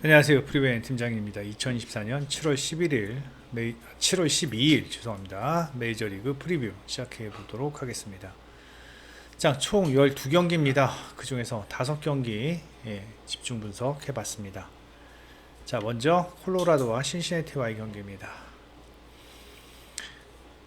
안녕하세요. 프리베인 팀장입니다. 2024년 7월 12일 죄송합니다. 메이저리그 프리뷰 시작해 보도록 하겠습니다. 자, 총 12경기입니다. 그 중에서 5경기 집중 분석해 봤습니다. 자, 먼저 콜로라도와 신시내티와의 경기입니다.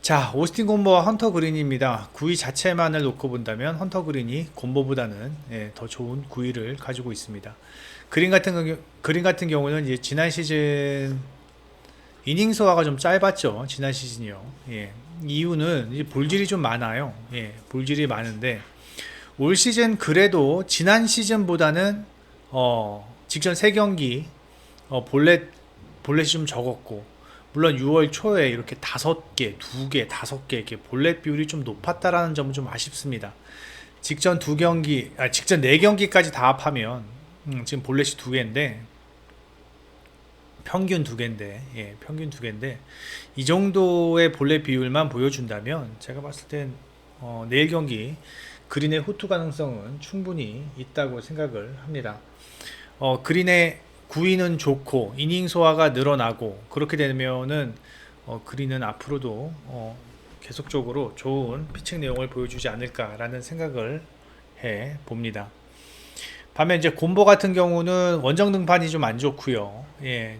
자, 오스틴 곰보와 헌터 그린입니다. 9위 자체만을 놓고 본다면 헌터 그린이 곰보보다는 더 좋은 9위를 가지고 있습니다. 그린 같은 경우는 이제 지난 시즌 이닝 소화가 좀 짧았죠. 지난 시즌이요. 이유는 이제 볼질이 좀 많아요. 볼질이 많은데 올 시즌 그래도 지난 시즌보다는 직전 3경기 볼넷이 좀 적었고, 물론 6월 초에 이렇게 5개, 2개, 5개 이렇게 볼넷 비율이 좀 높았다라는 점은 좀 아쉽습니다. 직전 4경기까지 다 합하면 지금 볼넷이 2개인데 평균 2개인데 평균 2개인데 이 정도의 볼넷 비율만 보여준다면 제가 봤을 땐 내일 경기 그린의 호투 가능성은 충분히 있다고 생각을 합니다. 그린의 9위는 좋고 이닝 소화가 늘어나고 그렇게 되면은 그린은 앞으로도 계속적으로 좋은 피칭 내용을 보여주지 않을까라는 생각을 해 봅니다. 반면 이제 곰보 같은 경우는 원정 등판이 좀 안 좋고요.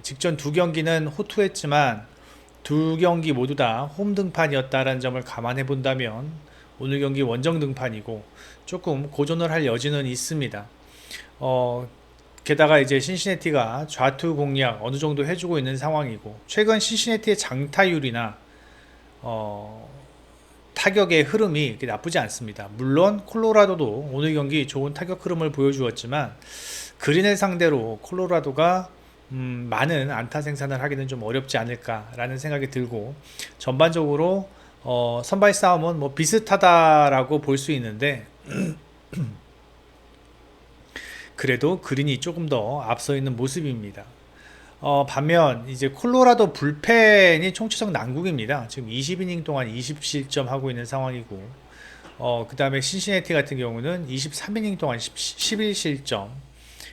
직전 2경기는 호투했지만 2경기 모두 다 홈 등판이었다라는 점을 감안해 본다면 오늘 경기 원정 등판이고 조금 고전을 할 여지는 있습니다. 게다가 이제 신시내티가 좌투 공략 어느 정도 해주고 있는 상황이고, 최근 신시내티의 장타율이나 타격의 흐름이 이렇게 나쁘지 않습니다. 물론 콜로라도도 오늘 경기 좋은 타격 흐름을 보여주었지만 그린을 상대로 콜로라도가 많은 안타 생산을 하기는 좀 어렵지 않을까라는 생각이 들고, 전반적으로 선발 싸움은 뭐 비슷하다라고 볼 수 있는데 그래도 그린이 조금 더 앞서 있는 모습입니다. 반면 이제 콜로라도 불펜이 총체적 난국입니다. 지금 20이닝 동안 20실점 하고 있는 상황이고, 그 다음에 신시내티 같은 경우는 23이닝 동안 11실점.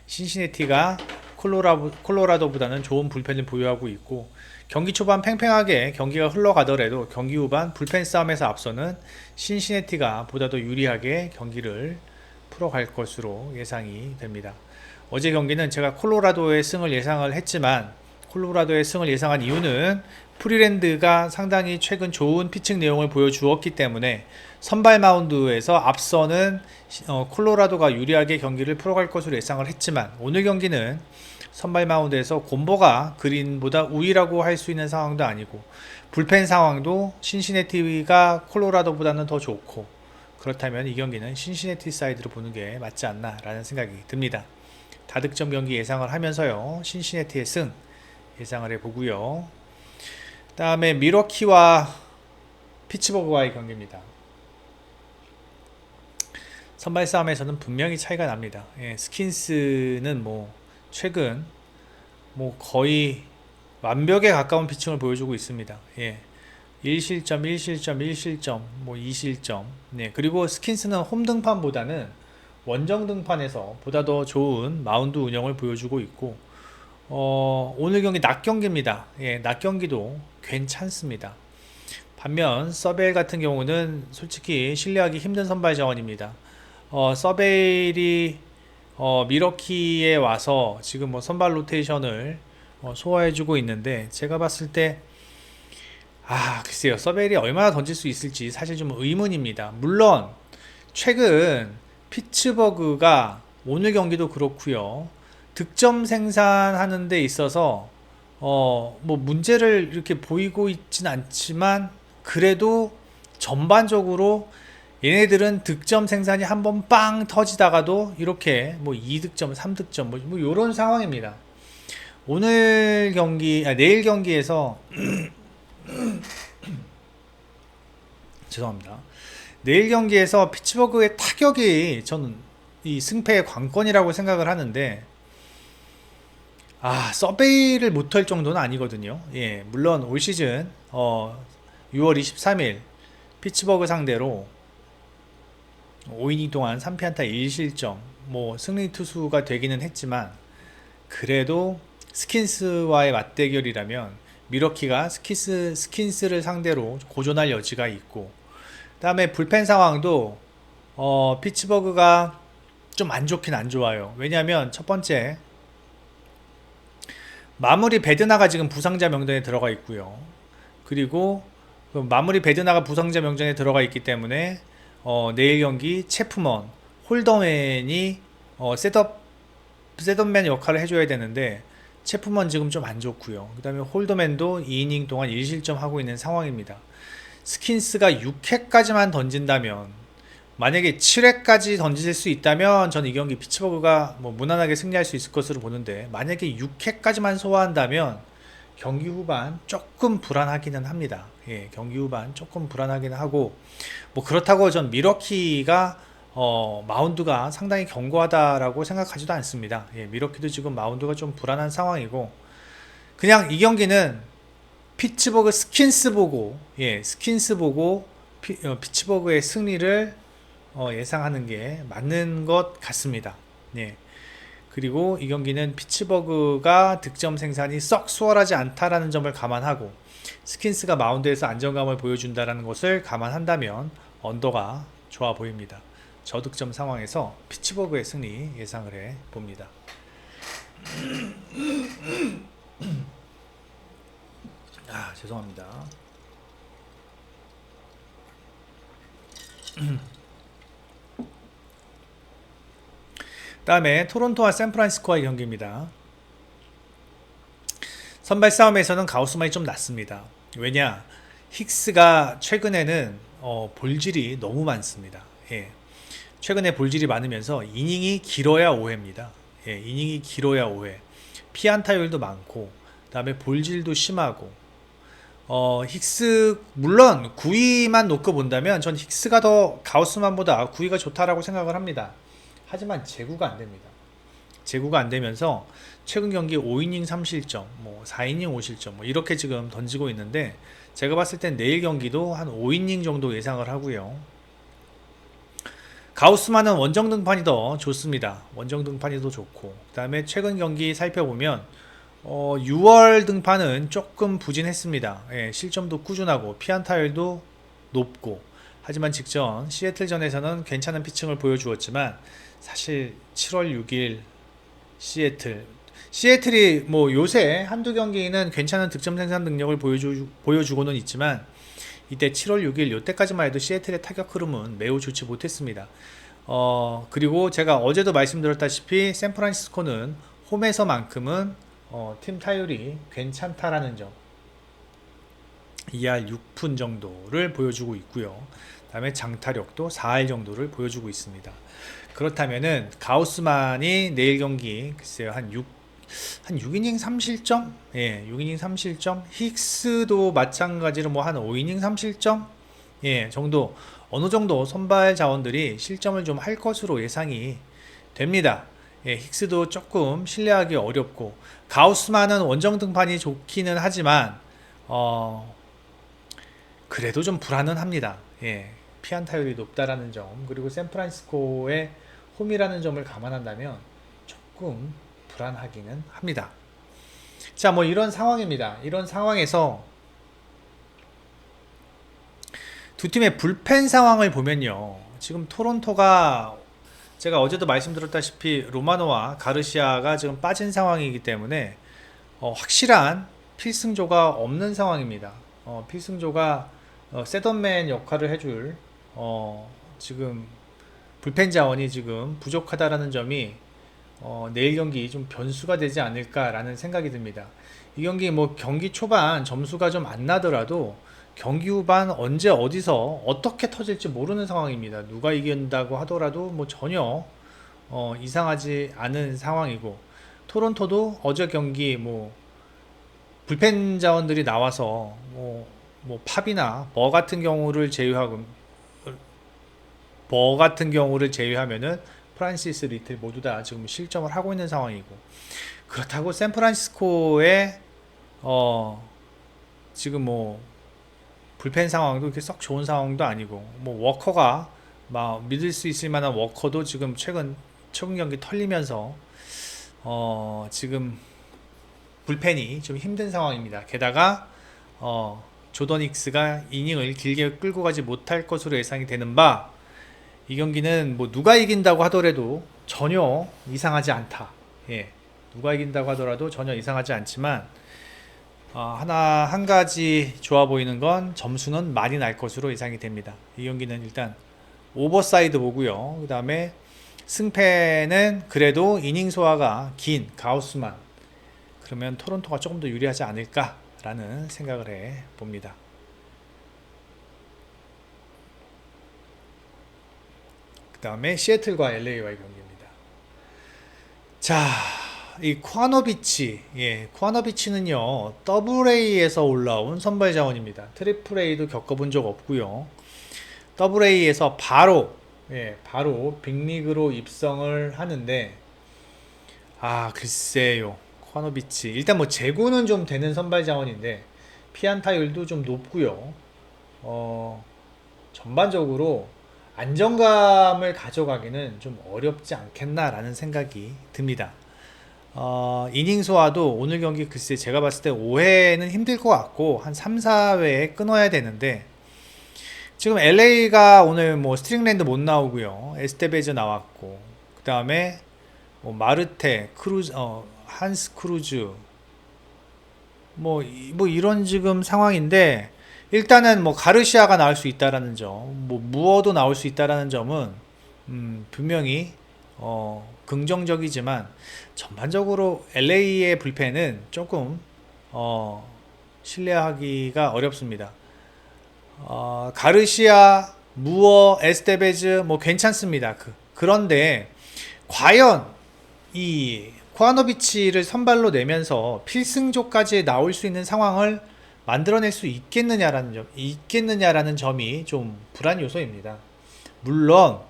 신시내티가 콜로라도보다는 좋은 불펜을 보유하고 있고, 경기 초반 팽팽하게 경기가 흘러가더라도 경기 후반 불펜 싸움에서 앞서는 신시내티가 보다 더 유리하게 경기를 풀어갈 것으로 예상이 됩니다. 어제 경기는 제가 콜로라도의 승을 예상을 했지만, 콜로라도의 승을 예상한 이유는 프리랜드가 상당히 최근 좋은 피칭 내용을 보여주었기 때문에 선발 마운드에서 앞서는 콜로라도가 유리하게 경기를 풀어갈 것으로 예상을 했지만, 오늘 경기는 선발 마운드에서 곰보가 그린보다 우위라고 할 수 있는 상황도 아니고 불펜 상황도 신시내티가 콜로라도보다는 더 좋고, 그렇다면 이 경기는 신시내티 사이드로 보는 게 맞지 않나 라는 생각이 듭니다. 다득점 경기 예상을 하면서요, 신시내티의 승 예상을 해보고요. 다음에 미러키와 피츠버그와의 경기입니다. 선발 싸움에서는 분명히 차이가 납니다. 스킨스는 최근 거의 완벽에 가까운 피칭을 보여주고 있습니다. 1실점, 1실점, 1실점, 2실점. 그리고 스킨스는 홈 등판보다는 원정 등판에서 보다 더 좋은 마운드 운영을 보여주고 있고, 오늘 경기 낮 경기입니다. 낮 경기도 괜찮습니다. 반면 서베일 같은 경우는 솔직히 신뢰하기 힘든 선발 자원입니다. 서베일이 미러키에 와서 지금 선발 로테이션을 소화해주고 있는데, 제가 봤을 때 글쎄요, 서베일이 얼마나 던질 수 있을지 사실 좀 의문입니다. 물론 최근 피츠버그가 오늘 경기도 그렇고요, 득점 생산하는 데 있어서 문제를 이렇게 보이고 있진 않지만, 그래도 전반적으로 얘네들은 득점 생산이 한번 빵 터지다가도 이렇게 2득점, 3득점 이런 상황입니다. 내일 경기에서 죄송합니다. 내일 경기에서 피츠버그의 타격이 저는 이 승패의 관건이라고 생각을 하는데, 서베이를 못할 정도는 아니거든요. 물론 올 시즌 6월 23일 피츠버그 상대로 5이닝 동안 3피안타 1실점 승리 투수가 되기는 했지만, 그래도 스킨스와의 맞대결이라면 미러키가 스킨스를 상대로 고전할 여지가 있고, 그 다음에 불펜 상황도 피츠버그가 좀 안 좋긴 안 좋아요. 왜냐하면 첫 번째, 마무리 베드나가 지금 부상자 명단에 들어가 있고요. 그리고 그 마무리 베드나가 부상자 명단에 들어가 있기 때문에 내일 경기 체프먼, 홀더맨이 셋업맨 역할을 해줘야 되는데, 체프먼 지금 좀 안 좋고요. 그 다음에 홀더맨도 2이닝 동안 1실점 하고 있는 상황입니다. 스킨스가 6회까지만 던진다면, 만약에 7회까지 던질 수 있다면 저는 이 경기 피츠버그가 뭐 무난하게 승리할 수 있을 것으로 보는데, 만약에 6회까지만 소화한다면 경기 후반 조금 불안하기는 합니다. 예, 경기 후반 조금 불안하기는 하고, 뭐 그렇다고 전 미러키가 마운드가 상당히 견고하다라고 생각하지도 않습니다. 예, 미러키도 지금 마운드가 좀 불안한 상황이고, 그냥 이 경기는 피츠버그 스킨스 보고, 예, 스킨스 보고 피츠버그의 승리를 예상하는 게 맞는 것 같습니다. 예. 그리고 이 경기는 피츠버그가 득점 생산이 썩 수월하지 않다라는 점을 감안하고, 스킨스가 마운드에서 안정감을 보여준다는 것을 감안한다면 언더가 좋아 보입니다. 저득점 상황에서 피츠버그의 승리 예상을 해 봅니다. 죄송합니다. 다음에 토론토와 샌프란시스코의 경기입니다. 선발 싸움에서는 가우스만이 좀 낮습니다. 왜냐? 힉스가 최근에는 볼질이 너무 많습니다. 예. 최근에 볼질이 많으면서 이닝이 길어야 5회입니다. 예, 이닝이 길어야 5회. 피안타율도 많고, 그 다음에 볼질도 심하고, 힉스, 물론 9위만 놓고 본다면 전 힉스가 더 가우스만보다 9위가 좋다라고 생각을 합니다. 하지만 제구가 안 됩니다. 제구가 안 되면서 최근 경기 5이닝 3실점, 뭐 4이닝 5실점, 뭐 이렇게 지금 던지고 있는데, 제가 봤을 땐 내일 경기도 한 5이닝 정도 예상을 하고요. 가우스만은 원정 등판이 더 좋습니다. 원정 등판이 더 좋고, 그 다음에 최근 경기 살펴보면 6월 등판은 조금 부진했습니다. 예, 실점도 꾸준하고 피안타율도 높고, 하지만 직전 시애틀전에서는 괜찮은 피칭을 보여주었지만, 사실 7월 6일 시애틀이 뭐 요새 한두 경기는 괜찮은 득점 생산 능력을 보여주고는 있지만, 이때 7월 6일 요때까지만 해도 시애틀의 타격 흐름은 매우 좋지 못했습니다. 그리고 제가 어제도 말씀드렸다시피 샌프란시스코는 홈에서만큼은 팀 타율이 괜찮다라는 점, 2할 6푼 정도를 보여주고 있고요. 다음에 장타력도 4할 정도를 보여주고 있습니다. 그렇다면은 가우스만이 내일 경기 글쎄요 한 6이닝 3실점? 예, 6이닝 3실점. 힉스도 마찬가지로 뭐 한 5이닝 3실점? 예, 정도, 어느 정도 선발 자원들이 실점을 좀 할 것으로 예상이 됩니다. 예, 힉스도 조금 신뢰하기 어렵고, 가우스만은 원정 등판이 좋기는 하지만 그래도 좀 불안은 합니다. 예, 피안타율이 높다라는 점, 그리고 샌프란시스코의 홈이라는 점을 감안한다면 조금 불안하기는 합니다. 자, 뭐 이런 상황입니다. 이런 상황에서 두 팀의 불펜 상황을 보면요, 지금 토론토가 제가 어제도 말씀드렸다시피 로마노와 가르시아가 지금 빠진 상황이기 때문에 확실한 필승조가 없는 상황입니다. 필승조가 셋업맨 역할을 해줄 지금 불펜 자원이 지금 부족하다라는 점이 내일 경기 좀 변수가 되지 않을까라는 생각이 듭니다. 이 경기 뭐 경기 초반 점수가 좀 안 나더라도 경기 후반 언제 어디서 어떻게 터질지 모르는 상황입니다. 누가 이긴다고 하더라도 뭐 전혀 이상하지 않은 상황이고, 토론토도 어제 경기 뭐 불펜 자원들이 나와서 뭐 팝이나 버 같은 경우를 제외하면은 프란시스 리틀 모두 다 지금 실점을 하고 있는 상황이고, 그렇다고 샌프란시스코의 지금 뭐 불펜 상황도 그렇게 썩 좋은 상황도 아니고, 뭐 워커가 막 믿을 수 있을 만한 워커도 지금 최근 경기 털리면서 지금 불펜이 좀 힘든 상황입니다. 게다가 조던 힉스가 이닝을 길게 끌고 가지 못할 것으로 예상이 되는 바, 이 경기는 뭐 누가 이긴다고 하더라도 전혀 이상하지 않다. 예, 누가 이긴다고 하더라도 전혀 이상하지 않지만 한 가지 좋아 보이는 건 점수는 많이 날 것으로 예상이 됩니다. 이 경기는 일단 오버사이드 보고요. 그 다음에 승패는 그래도 이닝 소화가 긴 가우스만, 그러면 토론토가 조금 더 유리하지 않을까라는 생각을 해 봅니다. 그 다음에 시애틀과 LA와의 경기입니다. 자, 이 콰너비치는요, 더블A에서 올라온 선발 자원입니다. 트리플 A도 겪어본 적 없고요. 더블A에서 바로 빅리그로 입성을 하는데, 글쎄요. 콰너비치 일단 뭐 제구는 좀 되는 선발 자원인데 피안타율도 좀 높고요. 전반적으로 안정감을 가져가기는 좀 어렵지 않겠나라는 생각이 듭니다. 이닝 소화도 오늘 경기 글쎄 제가 봤을 때 5회는 힘들 것 같고 한 3, 4회에 끊어야 되는데, 지금 LA가 오늘 뭐 스트링랜드 못 나오고요. 에스테베즈 나왔고, 그 다음에 뭐 마르테, 크루즈, 한스 크루즈, 뭐 이런 지금 상황인데, 일단은 뭐 가르시아가 나올 수 있다라는 점, 뭐 무어도 나올 수 있다라는 점은 분명히 긍정적이지만, 전반적으로 LA의 불펜은 조금 신뢰하기가 어렵습니다. 가르시아, 무어, 에스테베즈 뭐 괜찮습니다. 그런데 과연 이 코아노비치를 선발로 내면서 필승조까지 나올 수 있는 상황을 만들어낼 수 있겠느냐라는 점이 좀 불안 요소입니다. 물론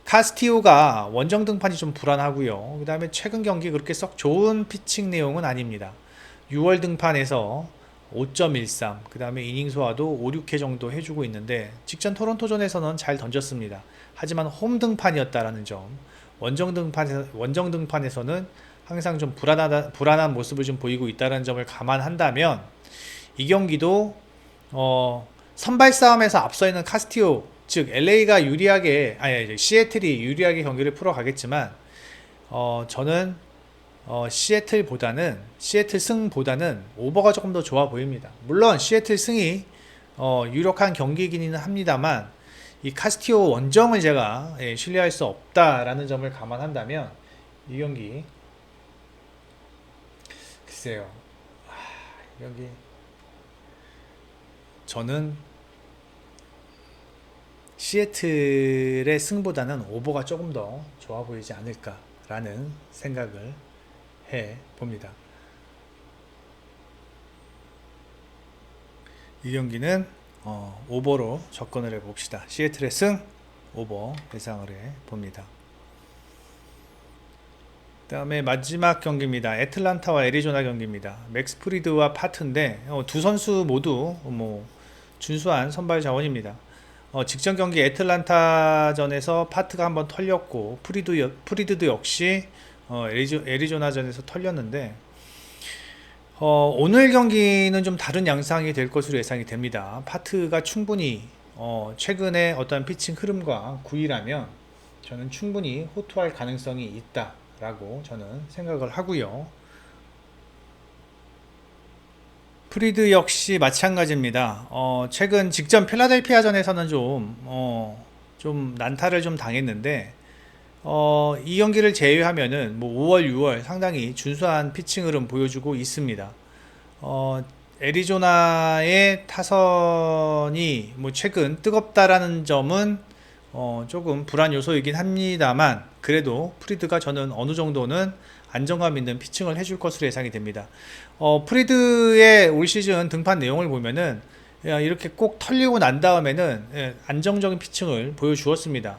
카스티오가 원정 등판이 좀 불안하고요. 그 다음에 최근 경기 그렇게 썩 좋은 피칭 내용은 아닙니다. 6월 등판에서 5.13, 그 다음에 이닝 소화도 5, 6회 정도 해주고 있는데, 직전 토론토전에서는 잘 던졌습니다. 하지만 홈 등판이었다라는 점, 원정 등판에서는 항상 좀 불안한 모습을 좀 보이고 있다는 점을 감안한다면, 이 경기도 선발 싸움에서 앞서 있는 카스티오, 즉 LA가 시애틀이 유리하게 경기를 풀어가겠지만, 저는 시애틀 승보다는 오버가 조금 더 좋아 보입니다. 물론 시애틀 승이 유력한 경기이기는 합니다만, 이 카스티오 원정을 제가 신뢰할 수 없다라는 점을 감안한다면 이 경기 글쎄요. 이 경기 저는 시애틀의 승보다는 오버가 조금 더 좋아 보이지 않을까라는 생각을 해 봅니다. 이 경기는 오버로 접근을 해 봅시다. 시애틀의 승 오버 예상을 해 봅니다. 그 다음에 마지막 경기입니다. 애틀란타와 애리조나 경기입니다. 맥스 프리드와 파트인데 두 선수 모두 뭐 준수한 선발 자원입니다. 직전 경기 애틀란타전에서 파트가 한번 털렸고, 프리드도 역시 애리조나전에서 털렸는데, 오늘 경기는 좀 다른 양상이 될 것으로 예상이 됩니다. 파트가 충분히 최근에 어떤 피칭 흐름과 구위라면 저는 충분히 호투할 가능성이 있다라고 저는 생각을 하고요. 프리드 역시 마찬가지입니다. 최근 직전 필라델피아전에서는 좀 난타를 좀 당했는데, 이 경기를 제외하면은 뭐 5월, 6월 상당히 준수한 피칭 흐름 보여주고 있습니다. 애리조나의 타선이 뭐 최근 뜨겁다라는 점은 조금 불안 요소이긴 합니다만, 그래도 프리드가 저는 어느 정도는 안정감 있는 피칭을 해줄 것으로 예상이 됩니다. 프리드의 올 시즌 등판 내용을 보면은 이렇게 꼭 털리고 난 다음에는 안정적인 피칭을 보여주었습니다.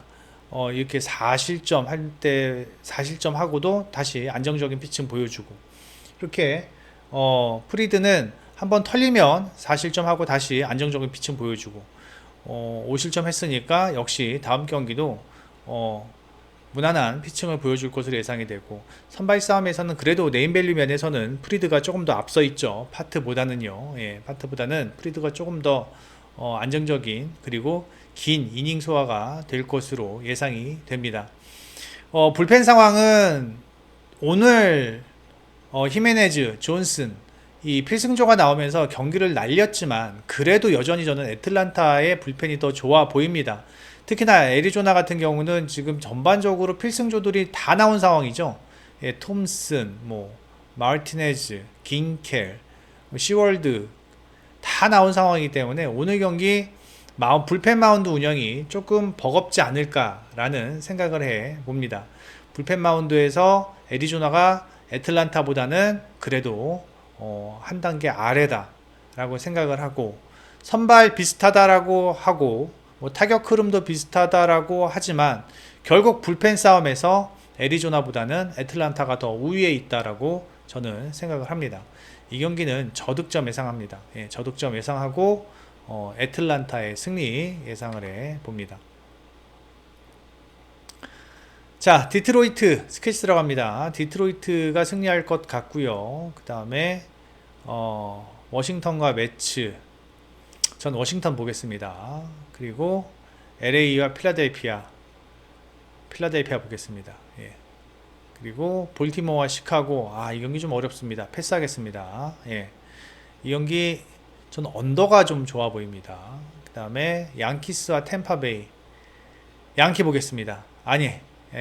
이렇게 4실점 할 때 4실점 하고도 다시 안정적인 피칭 보여주고, 이렇게 프리드는 한번 털리면 4실점 하고 다시 안정적인 피칭 보여주고, 5실점 했으니까 역시 다음 경기도 무난한 피칭을 보여줄 것으로 예상이 되고, 선발 싸움에서는 그래도 네임밸류 면에서는 프리드가 조금 더 앞서 있죠. 파트보다는요. 예, 파트보다는 프리드가 조금 더 안정적인, 그리고 긴 이닝 소화가 될 것으로 예상이 됩니다. 불펜 상황은 오늘 히메네즈, 존슨 이 필승조가 나오면서 경기를 날렸지만, 그래도 여전히 저는 애틀란타의 불펜이 더 좋아 보입니다. 특히나 애리조나 같은 경우는 지금 전반적으로 필승조들이 다 나온 상황이죠. 예, 톰슨, 마르티네즈, 긴켈, 시월드 다 나온 상황이기 때문에 오늘 경기 불펜 마운드 운영이 조금 버겁지 않을까라는 생각을 해 봅니다. 불펜 마운드에서 애리조나가 애틀란타보다는 그래도 한 단계 아래다라고 생각을 하고, 선발 비슷하다라고 하고 타격 흐름도 비슷하다라고 하지만 결국 불펜 싸움에서 애리조나보다는 애틀란타가 더 우위에 있다라고 저는 생각을 합니다. 이 경기는 저득점 예상합니다. 예, 저득점 예상하고 애틀란타의 승리 예상을 해 봅니다. 자, 디트로이트 스케치 들어갑니다. 디트로이트가 승리할 것 같고요. 그 다음에 워싱턴과 매츠, 전 워싱턴 보겠습니다. 그리고 LA와 필라델피아 보겠습니다. 예. 그리고 볼티모어와 시카고, 이 경기 좀 어렵습니다. 패스하겠습니다. 예. 이 경기 전 언더가 좀 좋아 보입니다. 그 다음에 양키스와 템파베이, 양키 보겠습니다.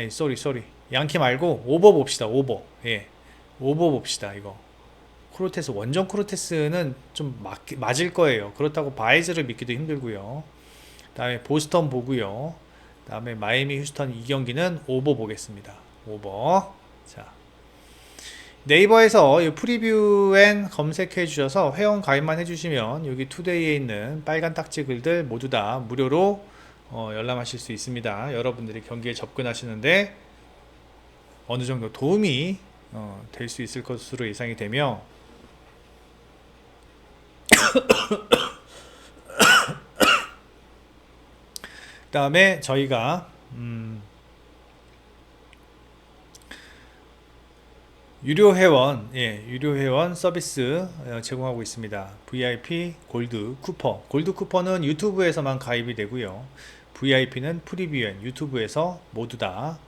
쏘리 양키 말고 오버 봅시다. 오버. 예, 오버 봅시다. 이거 코르테스, 원정 코르테스는 좀 맞을 거예요. 그렇다고 바이즈를 믿기도 힘들고요. 그 다음에 보스턴 보고요. 그 다음에 마이애미 휴스턴, 이 경기는 오버 보겠습니다. 오버. 자, 네이버에서 이 프리뷰 앤 검색해 주셔서 회원 가입만 해주시면 여기 투데이에 있는 빨간 딱지 글들 모두 다 무료로 열람하실 수 있습니다. 여러분들이 경기에 접근하시는데 어느 정도 도움이 될 수 있을 것으로 예상이 되며, 그 다음에 저희가 유료 회원 서비스 제공하고 있습니다. VIP, 골드, 쿠퍼. 골드 쿠퍼는 유튜브에서만 가입이 되고요. VIP는 프리뷰엔 유튜브에서 모두 다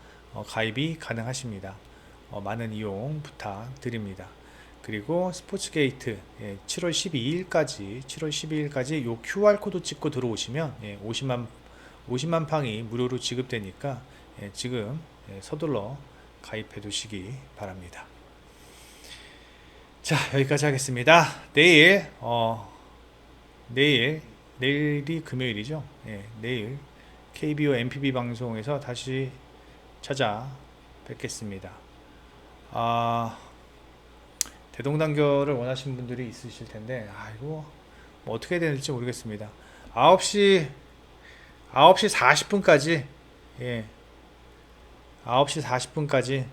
가입이 가능하십니다. 많은 이용 부탁드립니다. 그리고 스포츠게이트 7월 12일까지 요 QR코드 찍고 들어오시면 50만 팡이 무료로 지급되니까 지금 서둘러 가입해 두시기 바랍니다. 자, 여기까지 하겠습니다. 내일이 금요일이죠. 내일 KBO MPB 방송에서 다시 찾아뵙겠습니다. 대동단결을 원하시는 분들이 있으실 텐데, 이거 뭐 어떻게 해야 될지 모르겠습니다. 9시 40분까지, 9시 40분까지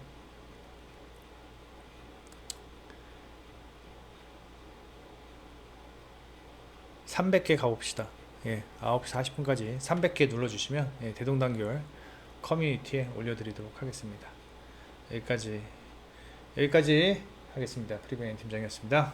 300개 가봅시다. 9시 40분까지 300개 눌러주시면 대동단결 커뮤니티에 올려드리도록 하겠습니다. 여기까지 하겠습니다. 프리베인 팀장이었습니다.